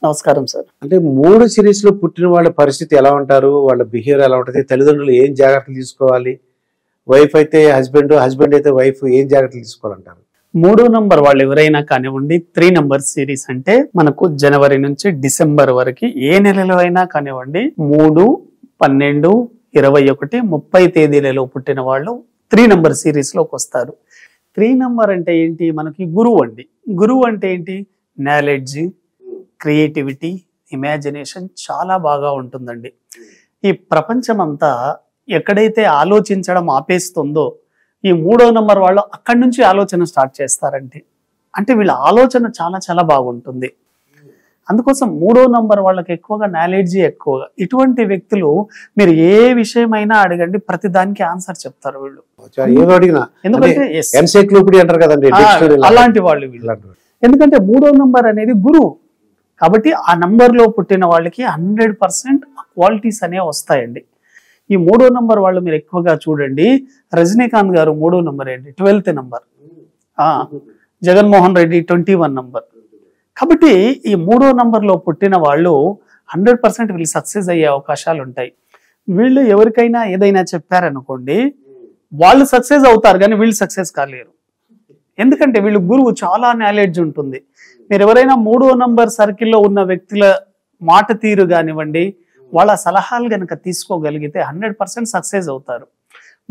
నమస్కారం సార్. అంటే 3 సిరీస్ లో పుట్టిన వాళ్ళ పరిస్థితి ఎలా ఉంటారు, వాళ్ళ బిహేవియర్ ఎలా ఉంటుంది, తల్లిదండ్రులు ఏం జాగ్రత్తలు తీసుకోవాలి, వైఫ్ అయితే హస్బెండ్, హస్బెండ్ అయితే వైఫ్ ఏం జాగ్రత్తలు తీసుకోవాలంటారు? 3వ నంబర్ వాళ్ళు ఎవరైనా కానివ్వండి, 3 నంబర్ సిరీస్ అంటే మనకు జనవరి నుంచి డిసెంబర్ వరకు ఏ నెలలో అయినా కానివ్వండి 3, 12, 21, 30 తేదీలలో పుట్టిన వాళ్ళు 3 నంబర్ సిరీస్ లోకి వస్తారు. 3 నంబర్ అంటే ఏంటి? మనకి గురువు అండి. గురువు అంటే ఏంటి? నాలెడ్జ్, క్రియేటివిటీ, ఇమాజినేషన్ చాలా బాగా ఉంటుందండి. ఈ ప్రపంచం అంతా ఎక్కడైతే ఆలోచించడం ఆపేస్తుందో ఈ 3వ నంబర్ వాళ్ళు అక్కడి నుంచి ఆలోచన స్టార్ట్ చేస్తారంటే అంటే వీళ్ళ ఆలోచన చాలా చాలా బాగుంటుంది. అందుకోసం 3వ నంబర్ వాళ్ళకి ఎక్కువగా నాలెడ్జీ ఎక్కువగా. ఇటువంటి వ్యక్తులు మీరు ఏ విషయమైనా అడగండి, ప్రతి దానికి ఆన్సర్ చెప్తారు వీళ్ళు. ఎందుకంటే ఎన్సైక్లోపీడియా అంటారు కదండి, అలాంటి వాళ్ళు వీళ్ళు. ఎందుకంటే 3వ నంబర్ అనేది గురువు కాబట్టి ఆ నంబర్ లో పుట్టిన వాళ్ళకి 100% క్వాలిటీస్ అనేవి వస్తాయండి. ఈ 3వ నంబర్ వాళ్ళు మీరు ఎక్కువగా చూడండి. రజనీకాంత్ గారు 3వ నంబర్ ఏంటి? 12th number. Jaganmohan Reddy 21 number. కాబట్టి ఈ 3వ నంబర్ లో పుట్టిన వాళ్ళు 100% వీళ్ళు సక్సెస్ అయ్యే అవకాశాలు ఉంటాయి. వీళ్ళు ఎవరికైనా ఏదైనా చెప్పారనుకోండి వాళ్ళు సక్సెస్ అవుతారు కానీ వీళ్ళు సక్సెస్ కాలేరు. ఎందుకంటే వీళ్ళు గురువు చాలా నాలెడ్జ్ ఉంటుంది. మీరు ఎవరైనా 3వ నంబర్ సర్కిల్లో ఉన్న వ్యక్తుల మాట తీరు కానివ్వండి, వాళ్ళ సలహాలు కనుక తీసుకోగలిగితే 100% సక్సెస్ అవుతారు.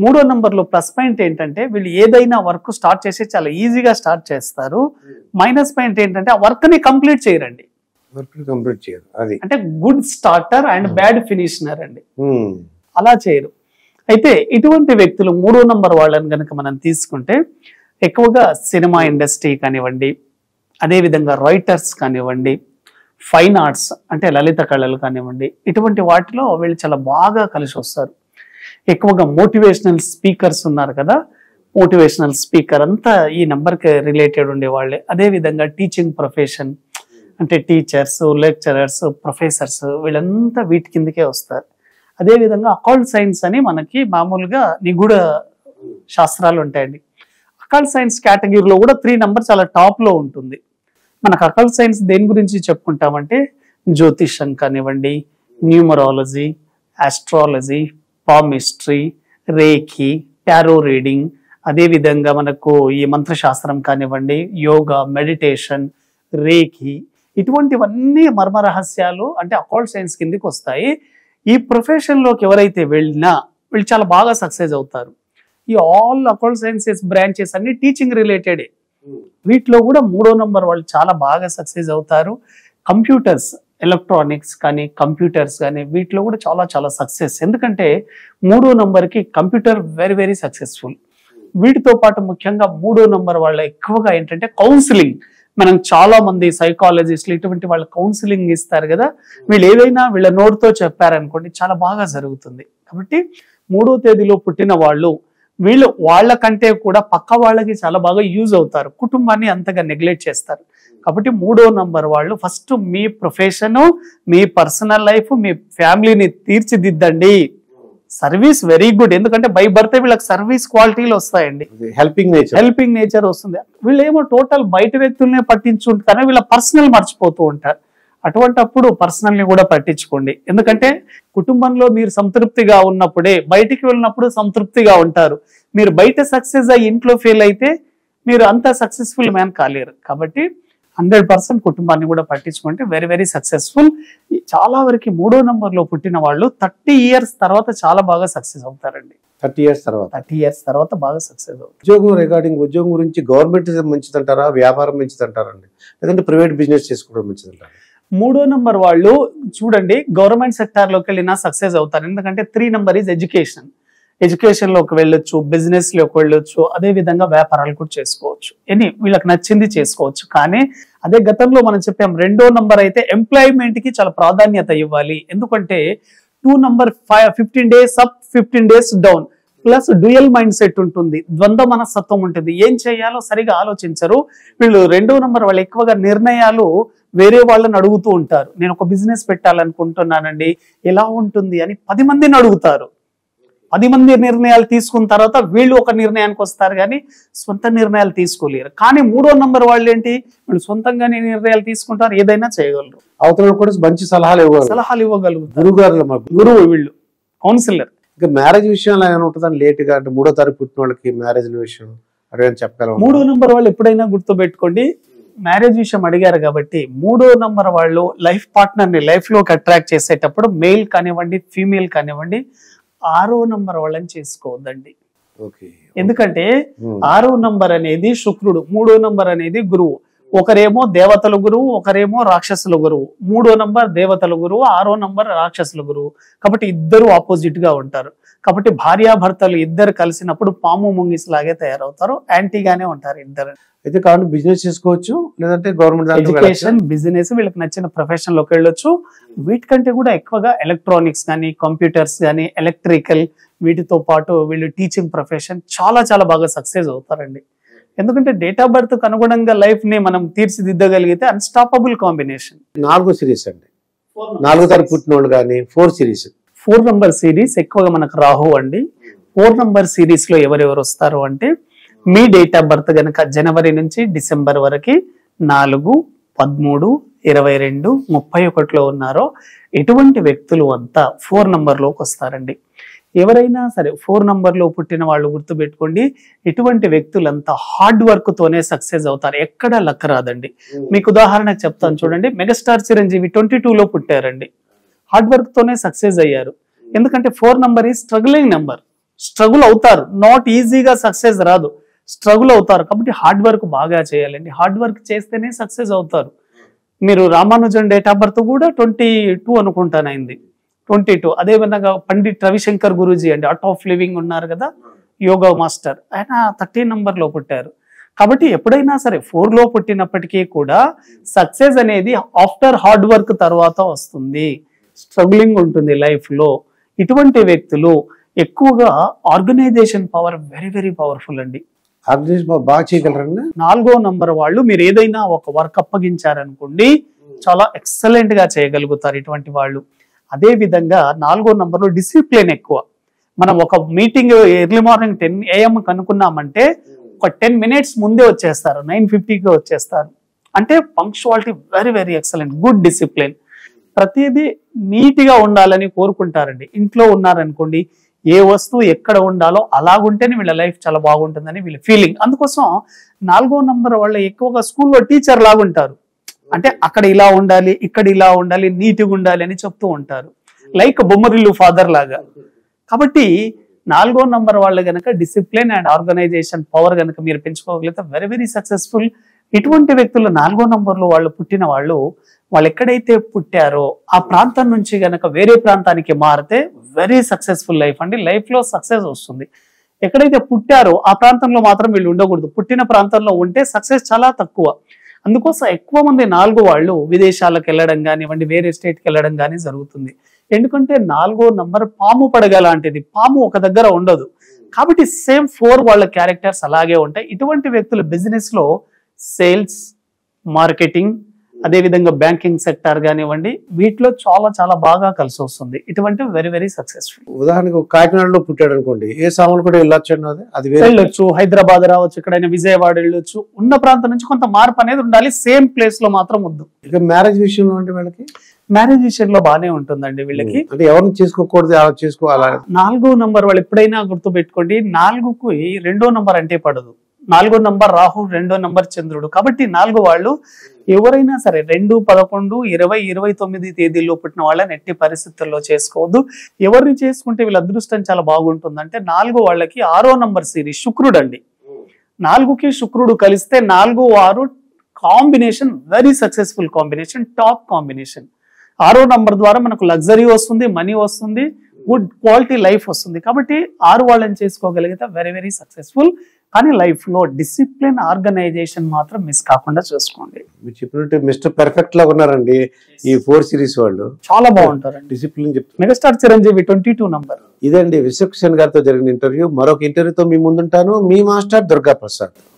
3వ నంబర్లో ప్లస్ పాయింట్ ఏంటంటే వీళ్ళు ఏదైనా వర్క్ స్టార్ట్ చేసి చాలా ఈజీగా స్టార్ట్ చేస్తారు. మైనస్ పాయింట్ ఏంటంటే ఆ వర్క్ ని కంప్లీట్ చేయరండి. అంటే గుడ్ స్టార్టర్ అండ్ బ్యాడ్ ఫినిషనర్ అండి, అలా చేయరు. అయితే ఇటువంటి వ్యక్తులు 3వ నంబర్ వాళ్ళని కనుక మనం తీసుకుంటే ఎక్కువగా సినిమా ఇండస్ట్రీ కానివ్వండి, అదేవిధంగా రైటర్స్ కానివ్వండి, ఫైన్ ఆర్ట్స్ అంటే లలిత కళలు కానివ్వండి, ఇటువంటి వాటిలో వీళ్ళు చాలా బాగా కలిసి వస్తారు. ఎక్కువగా మోటివేషనల్ స్పీకర్స్ ఉన్నారు కదా, మోటివేషనల్ స్పీకర్ అంతా ఈ నెంబర్కి రిలేటెడ్ ఉండే వాళ్ళే. అదేవిధంగా టీచింగ్ ప్రొఫెషన్ అంటే టీచర్స్, లెక్చరర్స్, ప్రొఫెసర్స్ వీళ్ళంతా వీటి కిందకే వస్తారు. అదేవిధంగా అకల్ట్ సైన్స్ అని మనకి మామూలుగా నిగూఢ శాస్త్రాలు ఉంటాయండి. అకల్ట్ సైన్స్ కేటగిరీలో కూడా 3 నంబర్ చాలా టాప్ లో ఉంటుంది. మనకు అకల్ట్ సైన్స్ దేని గురించి చెప్పుకుంటామంటే జ్యోతిషం కానివ్వండి, numerology, astrology, palmistry, reiki, tarot reading, అదేవిధంగా మనకు ఈ మంత్రశాస్త్రం కానివ్వండి, యోగా, మెడిటేషన్, రేఖీ, ఇటువంటివన్నీ మర్మ రహస్యాలు అంటే అకల్ట్ సైన్స్ కిందకి వస్తాయి. ఈ ప్రొఫెషన్లోకి ఎవరైతే వెళ్ళినా వీళ్ళు చాలా బాగా సక్సెస్ అవుతారు. ఈ ఆల్ అకల్ట్ సైన్సెస్ బ్రాంచెస్ అన్ని టీచింగ్ రిలేటెడే. వీటిలో కూడా 3వ నంబర్ వాళ్ళు చాలా బాగా సక్సెస్ అవుతారు. కంప్యూటర్స్, ఎలక్ట్రానిక్స్ కానీ కంప్యూటర్స్ కానీ వీటిలో కూడా చాలా చాలా సక్సెస్. ఎందుకంటే 3వ నంబర్కి కంప్యూటర్ వెరీ వెరీ సక్సెస్ఫుల్. వీటితో పాటు ముఖ్యంగా 3వ నంబర్ వాళ్ళ ఎక్కువగా ఏంటంటే కౌన్సిలింగ్. మనం చాలా మంది సైకాలజిస్టులు ఇటువంటి వాళ్ళ కౌన్సిలింగ్ ఇస్తారు కదా, వీళ్ళు ఏదైనా వీళ్ళ నోటితో చెప్పారనుకోండి చాలా బాగా జరుగుతుంది. కాబట్టి 3వ తేదీలో పుట్టిన వాళ్ళు వీళ్ళు వాళ్ళకంటే కూడా పక్క వాళ్ళకి చాలా బాగా యూజ్ అవుతారు, కుటుంబాన్ని అంతగా నెగ్లెక్ట్ చేస్తారు. కాబట్టి 3వ నంబర్ వాళ్ళు ఫస్ట్ మీ ప్రొఫెషను, మీ పర్సనల్ లైఫ్, మీ ఫ్యామిలీని తీర్చిదిద్దండి. సర్వీస్ వెరీ గుడ్, ఎందుకంటే బై బర్త్ వీళ్ళకి సర్వీస్ క్వాలిటీలు వస్తాయండి, హెల్పింగ్ నేచర్ వస్తుంది. వీళ్ళు ఏమో టోటల్ బయట వ్యక్తులనే పట్టించుకుంటారు, వీళ్ళ పర్సనల్ మర్చిపోతూ ఉంటారు. అటువంటప్పుడు పర్సనల్ ని కూడా పట్టించుకోండి. ఎందుకంటే కుటుంబంలో మీరు సంతృప్తిగా ఉన్నప్పుడే బయటికి వెళ్ళినప్పుడు సంతృప్తిగా ఉంటారు. మీరు బయట సక్సెస్ అయ్యి ఇంట్లో ఫెయిల్ అయితే మీరు అంత సక్సెస్ఫుల్ మ్యాన్ కాలేరు. కాబట్టి 100% కుటుంబాన్ని కూడా పట్టించుకుంటే వెరీ వెరీ సక్సెస్ఫుల్. చాలా వరకు 3వ నంబర్లో పుట్టిన వాళ్ళు 30 years తర్వాత చాలా బాగా సక్సెస్ అవుతారండి. 30 years తర్వాత బాగా సక్సెస్ అవుతారు. ఉద్యోగం రిగార్డింగ్ ఉద్యోగం గురించి గవర్నమెంట్ మంచిదంటారా, వ్యాపారం మంచిదంటారండి, లేదంటే ప్రైవేట్ బిజినెస్ చేసుకోవడం మంచిదంటారా? 3వ నంబర్ వాళ్ళు చూడండి గవర్నమెంట్ సెక్టార్ లోకి వెళ్ళినా సక్సెస్ అవుతారు. ఎందుకంటే 3 నంబర్ ఈజ్ ఎడ్యుకేషన్. ఎడ్యుకేషన్ లోకి వెళ్ళొచ్చు, బిజినెస్ లోకి వెళ్ళొచ్చు, అదే విధంగా వ్యాపారాలు కూడా చేసుకోవచ్చు, వీళ్ళకి నచ్చింది చేసుకోవచ్చు. కానీ అదే గతంలో మనం చెప్పాం 2వ నంబర్ అయితే ఎంప్లాయ్మెంట్ కి చాలా ప్రాధాన్యత ఇవ్వాలి. ఎందుకంటే 2 number 15 days up, 15 days down, plus dual mind set ఉంటుంది, ద్వంద్వ మనస్తత్వం ఉంటుంది. ఏం చేయాలో సరిగా ఆలోచించరు వీళ్ళు. 2వ నంబర్ వాళ్ళు ఎక్కువగా నిర్ణయాలు వేరే వాళ్ళని అడుగుతూ ఉంటారు. నేను ఒక బిజినెస్ పెట్టాలనుకుంటున్నానండి, ఎలా ఉంటుంది అని 10 మందిని అడుగుతారు. 10 మంది నిర్ణయాలు తీసుకున్న తర్వాత వీళ్ళు ఒక నిర్ణయానికి వస్తారు కానీ సొంత నిర్ణయాలు తీసుకోలేరు. కానీ 3వ నంబర్ వాళ్ళు ఏంటి, వీళ్ళు సొంతంగానే నిర్ణయాలు తీసుకుంటారు, ఏదైనా చేయగలరు, అవతల కూడా మంచి సలహాలు ఇవ్వగలుగుతారు. గురుగారు గురువు వీళ్ళు కౌన్సిలర్. ఇంకా మ్యారేజ్ విషయంలో ఏమైనా ఉంటుందని లేట్గా అంటే 3వ తారీఖు పుట్టిన వాళ్ళకి మ్యారేజ్ విషయం అదే చెప్పగలం. 3వ నంబర్ వాళ్ళు ఎప్పుడైనా గుర్తుపెట్టుకోండి, మ్యారేజ్ విషయం అడిగారు కాబట్టి 3వ నంబర్ వాళ్ళు లైఫ్ పార్ట్నర్ ని లైఫ్ లోకి అట్రాక్ట్ చేసేటప్పుడు మెయిల్ కానివ్వండి ఫీమేల్ కానివ్వండి 6వ నంబర్ వాళ్ళని చేసుకోవద్దండి. ఎందుకంటే 6వ నంబర్ అనేది శుక్రుడు, 3వ నంబర్ అనేది గురువు. ఒకరేమో దేవతల గురువు, ఒకరేమో రాక్షసుల గురువు. 3వ నంబర్ దేవతల గురువు, 6వ నంబర్ రాక్షసుల గురువు. కాబట్టి ఇద్దరు ఆపోజిట్ గా ఉంటారు. కాబట్టి భార్యాభర్తలు ఇద్దరు కలిసినప్పుడు పాము ముంగిస్ లాగే తయారవుతారు, యాంటీగానే ఉంటారు ఇద్దరు. అయితే కాబట్టి బిజినెస్ చేసుకోవచ్చు, లేదంటే గవర్నమెంట్ ఎడ్యుకేషన్, బిజినెస్, వీళ్ళకి నచ్చిన ప్రొఫెషన్ లోకి వెళ్ళొచ్చు. వీటికంటే కూడా ఎక్కువగా ఎలక్ట్రానిక్స్ కానీ, కంప్యూటర్స్ కానీ, ఎలక్ట్రికల్, వీటితో పాటు వీళ్ళు టీచింగ్ ప్రొఫెషన్ చాలా చాలా బాగా సక్సెస్ అవుతారండి. ఎందుకంటే డేట్ ఆఫ్ బర్త్ కు అనుగుణంగా లైఫ్ ని మనం తీర్చిదిద్దగలిగితే అన్స్టాపబుల్ కాంబినేషన్. 4 సిరీస్ అండి, 4వ తారీఖు పుట్టిన వాళ్ళు కానీ 4 సిరీస్. 4 నంబర్ సిరీస్ ఎక్కువగా మనకు రాహు అండి. 4 నంబర్ సిరీస్ లో ఎవరెవరు వస్తారు అంటే, మీ డేట్ ఆఫ్ బర్త్ గనక జనవరి నుంచి డిసెంబర్ వరకు 4, 13, 22, 31లో ఉన్నారో ఎటువంటి వ్యక్తులు అంతా 4 నంబర్లోకి వస్తారండి. ఎవరైనా సరే 4 నంబర్లో పుట్టిన వాళ్ళు గుర్తుపెట్టుకోండి, ఇటువంటి వ్యక్తులంతా హార్డ్ వర్క్ తోనే సక్సెస్ అవుతారు, ఎక్కడ లక్ రాదండి. మీకు ఉదాహరణకు చెప్తాను చూడండి, మెగాస్టార్ చిరంజీవి 22లో పుట్టారండి, హార్డ్ వర్క్ తోనే సక్సెస్ అయ్యారు. ఎందుకంటే 4 నంబర్ ఈ స్ట్రగులింగ్ నెంబర్, స్ట్రగుల్ అవుతారు, నాట్ ఈజీగా సక్సెస్ రాదు, స్ట్రగుల్ అవుతారు. కాబట్టి హార్డ్ వర్క్ బాగా చేయాలండి, హార్డ్ వర్క్ చేస్తేనే సక్సెస్ అవుతారు. మీరు రామానుజన్ డేట్ ఆఫ్ బర్త్ కూడా 22 అనుకుంటాను అయింది, 22. అదే విధంగా పండిట్ రవిశంకర్ గురూజీ అండి, ఆర్ట్ ఆఫ్ లివింగ్ ఉన్నారు కదా, యోగా మాస్టర్, ఆయన 13 నంబర్లో పుట్టారు. కాబట్టి ఎప్పుడైనా సరే 4లో పుట్టినప్పటికీ కూడా సక్సెస్ అనేది ఆఫ్టర్ హార్డ్ వర్క్ తర్వాత వస్తుంది, స్ట్రగ్లింగ్ ఉంటుంది లైఫ్ లో. ఇటువంటి వ్యక్తులు ఎక్కువగా organisation power very very powerful అండి. బాగా చేయగలరండి. 4వ నంబర్ వాళ్ళు మీరు ఏదైనా ఒక వర్క్ అప్పగించారనుకోండి చాలా ఎక్సలెంట్ గా చేయగలుగుతారు ఇటువంటి వాళ్ళు. అదే విధంగా 4వ నంబర్లో డిసిప్లిన్ ఎక్కువ. మనం ఒక మీటింగ్ ఎర్లీ మార్నింగ్ 10 AM కనుక్కున్నామంటే ఒక 10 minutes ముందే వచ్చేస్తారు, 9:50కి వచ్చేస్తారు. అంటే punctuality very very excellent, good discipline. ప్రతిదీ నీట్ గా ఉండాలని కోరుకుంటారండి. ఇంట్లో ఉన్నారనుకోండి, ఏ వస్తువు ఎక్కడ ఉండాలో అలాగుంటేనే వీళ్ళ లైఫ్ చాలా బాగుంటుందని వీళ్ళ ఫీలింగ్. అందుకోసం 4వ నంబర్ వాళ్ళు ఎక్కువగా స్కూల్లో టీచర్ లాగుంటారు, అంటే అక్కడ ఇలా ఉండాలి, ఇక్కడ ఇలా ఉండాలి, నీట్గా ఉండాలి అని చెప్తూ ఉంటారు, లైక్ బొమ్మరిల్లు ఫాదర్ లాగా. కాబట్టి 4వ నంబర్ వాళ్ళు గనక డిసిప్లిన్ అండ్ ఆర్గనైజేషన్ పవర్ గనక మీరు పెంచుకోగలిగితే వెరీ వెరీ సక్సెస్ఫుల్. ఇటువంటి వ్యక్తులు 4వ నంబర్లో వాళ్ళు పుట్టిన వాళ్ళు ఎక్కడైతే పుట్టారో ఆ ప్రాంతం నుంచి గనక వేరే ప్రాంతానికి మారితే వెరీ సక్సెస్ఫుల్ లైఫ్ అండి, లైఫ్ లో సక్సెస్ వస్తుంది. ఎక్కడైతే పుట్టారో ఆ ప్రాంతంలో మాత్రం వీళ్ళు ఉండకూడదు, పుట్టిన ప్రాంతంలో ఉంటే సక్సెస్ చాలా తక్కువ. అందుకోసం ఎక్కువ మంది 4 వాళ్ళు విదేశాలకు వెళ్ళడం కానివ్వండి, వేరే స్టేట్కి వెళ్ళడం కానీ జరుగుతుంది. ఎందుకంటే 4వ నంబర్ పాము పడగ లాంటిది, పాము ఒక దగ్గర ఉండదు. కాబట్టి సేమ్ 4 వాళ్ళ క్యారెక్టర్స్ అలాగే ఉంటాయి. ఇటువంటి వ్యక్తులు బిజినెస్ లో సేల్స్, మార్కెటింగ్, అదే విధంగా బ్యాంకింగ్ సెక్టార్ కానివ్వండి, వీటిలో చాలా చాలా బాగా కలిసి వస్తుంది. ఇటువంటి వెరీ వెరీ సక్సెస్ఫుల్. ఉదాహరణకు కాకినాడలో పుట్టాడు అనుకోండి, ఏ సామాన్లు కూడా వెళ్ళొచ్చు, అది వెళ్ళొచ్చు, హైదరాబాద్ రావచ్చు, ఎక్కడైనా విజయవాడ వెళ్ళొచ్చు. ఉన్న ప్రాంతం నుంచి కొంత మార్పు అనేది ఉండాలి, సేమ్ ప్లేస్ లో మాత్రం వద్దు. ఇక మ్యారేజ్ విషయంలో అంటే వీళ్ళకి మ్యారేజ్ విషయంలో బాగానే ఉంటుందండి వీళ్ళకి. అంటే ఎవరిని చేసుకోకూడదు, అలా చేసుకోవాలా. 4వ నంబర్ వాళ్ళు ఎప్పుడైనా గుర్తు పెట్టుకోండి, 4కి 2వ నంబర్ అంటే పడదు. 4వ నంబర్ రాహు, 2వ నంబర్ చంద్రుడు. కాబట్టి 4 వాళ్ళు ఎవరైనా సరే 2, 11, 20, 29 తేదీల్లో పుట్టిన వాళ్ళని ఎట్టి పరిస్థితుల్లో చేసుకోవద్దు. ఎవరిని చేసుకుంటే వీళ్ళ అదృష్టం చాలా బాగుంటుందంటే 4 వాళ్ళకి 6వ నంబర్ సిరీస్ శుక్రుడు అండి. 4కి శుక్రుడు కలిస్తే 4, 6 combination very successful combination, top combination. 6వ నంబర్ ద్వారా మనకు లగ్జరీ వస్తుంది, మనీ వస్తుంది, గుడ్ క్వాలిటీ లైఫ్ వస్తుంది. కాబట్టి 6 వాళ్ళని చేసుకోగలిగితే వెరీ వెరీ సక్సెస్ఫుల్. కానీ లైఫ్ లో డిసిప్లిన్, ఆర్గనైజేషన్ మాత్రం మిస్ కాకుండా చూసుకోండి. మీరు చెప్పినట్టు మిస్టర్ పర్ఫెక్ట్ లా ఉన్నారండి ఈ 4 సిరీస్ వాళ్ళు, చాలా బాగుంటారండి. డిసిప్లిన్ చెప్తారు. Megastar Chiranjeevi 22 number. ఇదండి విశ్వక్సేన్ గారితో జరిగిన ఇంటర్వ్యూ. మరొక ఇంటర్వ్యూతో మీ ముందుంటాను, మీ మాస్టర్ దుర్గా ప్రసాద్.